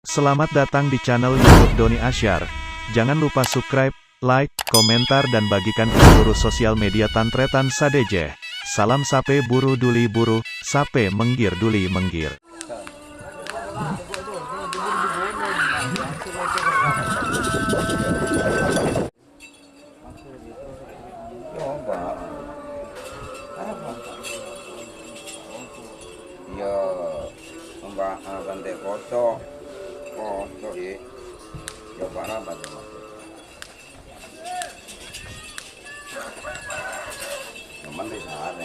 Selamat datang di channel YouTube Doni Asyar. Jangan lupa subscribe, like, komentar dan bagikan ke seluruh sosial media Tantretan Sadeje. Salam sape buru duli buru, sape menggir duli menggir. Ya, bantai foto ya, coba rapat ya. Cuman di sana.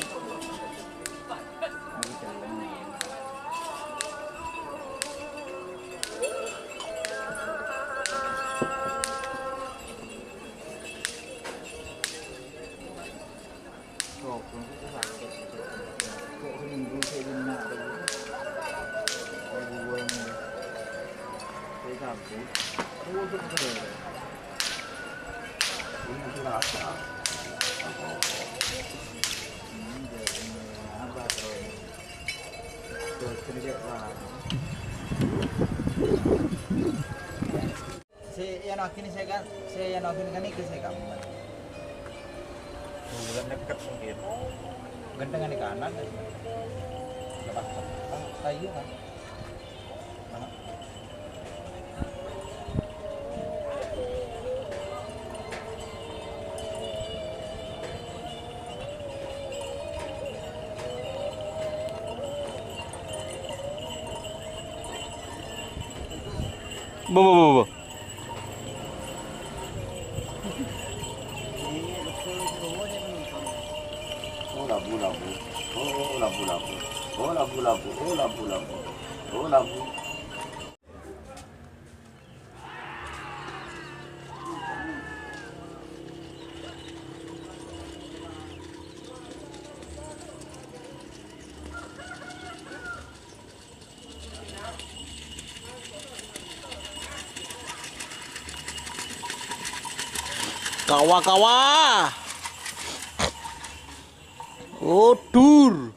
Saya nokin kan itu saya kamu. Bulan dekat mungkin. Gendengan di kanan kan. Lepas kayu kan. Bu. Labu. Kawa-kawa. Oh, dur.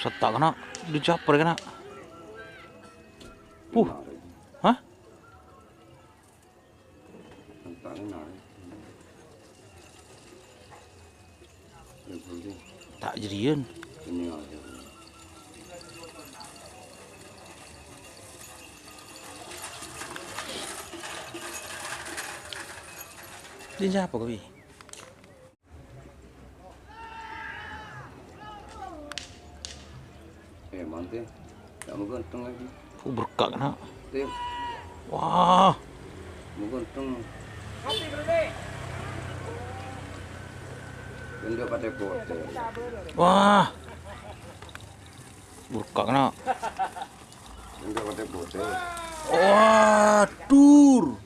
Setak kena dicaper kena. Hah? Tak jadian. Ini siapa kau? Mantin, tak mau gantung lagi. Berkak nak. Tim, Wah. mau gantung. Benda pada pote. Wah. Berkak nak. Benda pada pote. Wah, dur.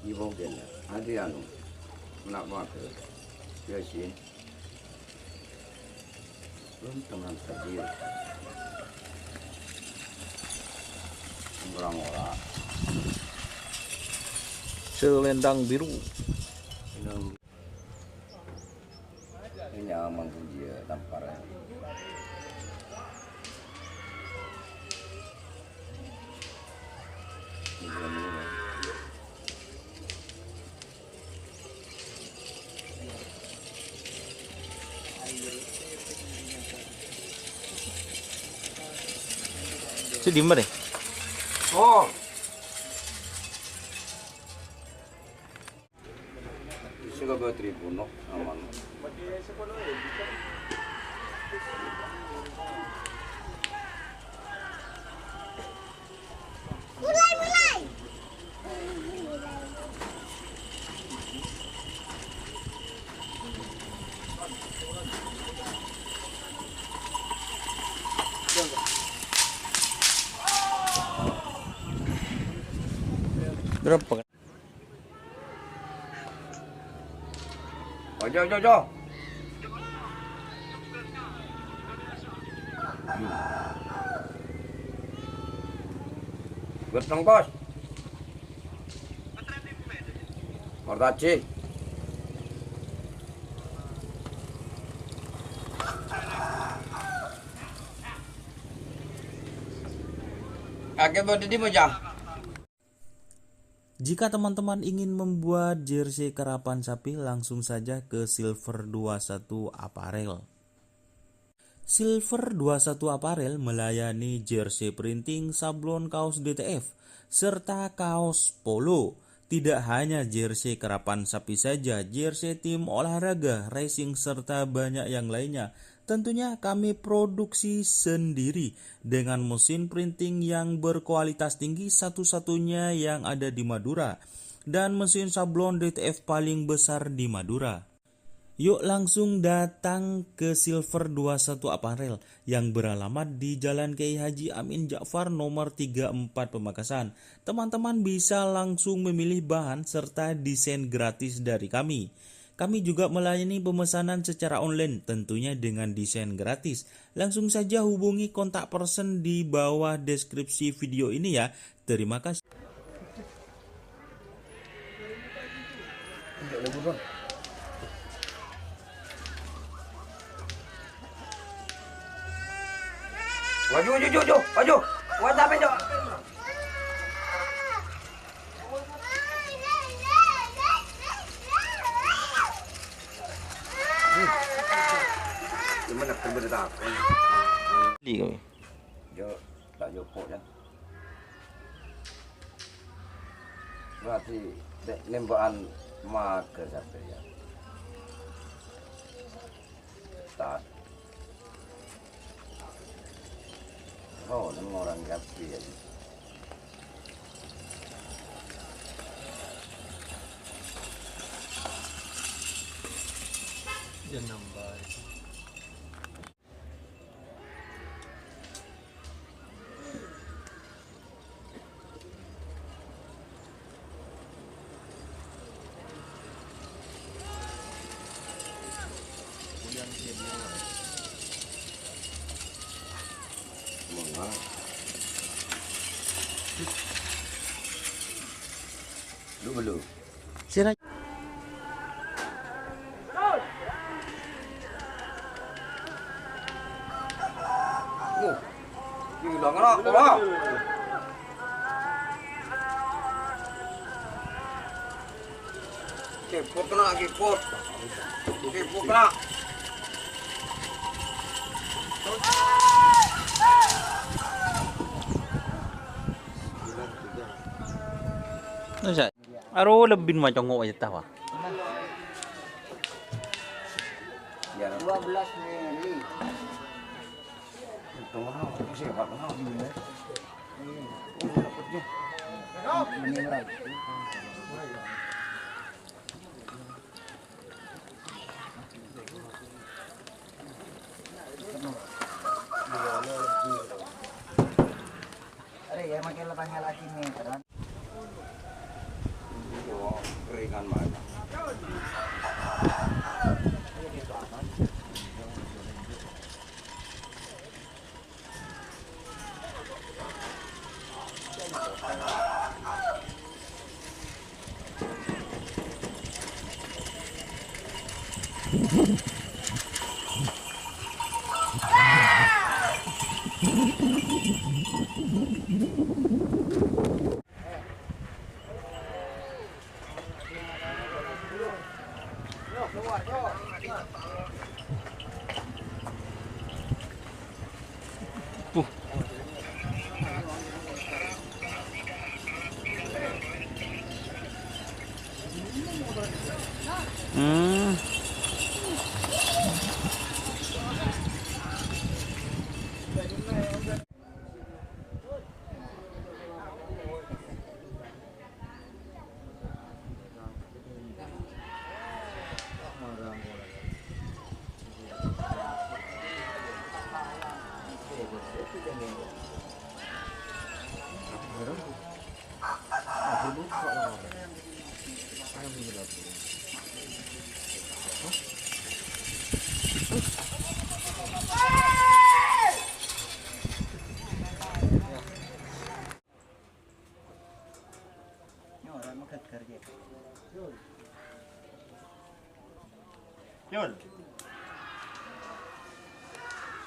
Ibu kena, ada nak buat biasin. Belum teman saja. Orang-orang. Selendang biru. Ini aman dia tamparan. Si di mana? Oh. Sudah bertribuno aman. Ojo, ojo, ojo. Gotong bos. Mortaci. Kakek bodi di mojang. Jika teman-teman ingin membuat jersey karapan sapi, langsung saja ke Silver 21 Apparel. Silver 21 Apparel melayani jersey printing, sablon kaos DTF, serta kaos polo. Tidak hanya jersey karapan sapi saja, jersey tim olahraga, racing, serta banyak yang lainnya. Tentunya kami produksi sendiri dengan mesin printing yang berkualitas tinggi, satu-satunya yang ada di Madura, dan mesin sablon DTF paling besar di Madura. Yuk langsung datang ke Silver 21 Apparel yang beralamat di Jalan Kiai Haji Amin Ja'far nomor 34 Pamekasan. Teman-teman bisa langsung memilih bahan serta desain gratis dari kami. Kami juga melayani pemesanan secara online, tentunya dengan desain gratis. Langsung saja hubungi kontak person di bawah deskripsi video ini ya. Terima kasih. Maju, maju, maju, maju. Wajah maju. Gimana keberita? Di kami. Jo, tak jopok ya. Berarti nembakan maker sampai ya. Tak. Oh, nama orang gapi ya. Dia nambah. Mengapa? Lu belum? Sira. Gila ngerak, bola. Kiput kena, kiput. Kiput kena. Nasa. Aro lebih macam ngok aja tahu. Ya, 12 mili. tunggu aku sehat nah. Ada ya makin lepasnya lagi nih, kan? Keringan banget.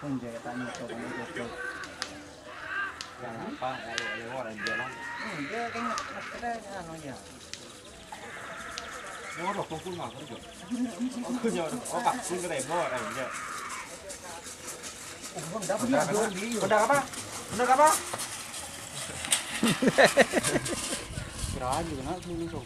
Pun saya tanya ke kamu itu. Yang apa? Yang orang jalan. Dia kayaknya ada anu ya. Nó đọc không phun màu không được. Có nhiều có bạc phun cái này mua này nhỉ. Bunda apa? Bunda apa? Bunda apa? Kira aja kan sini sok.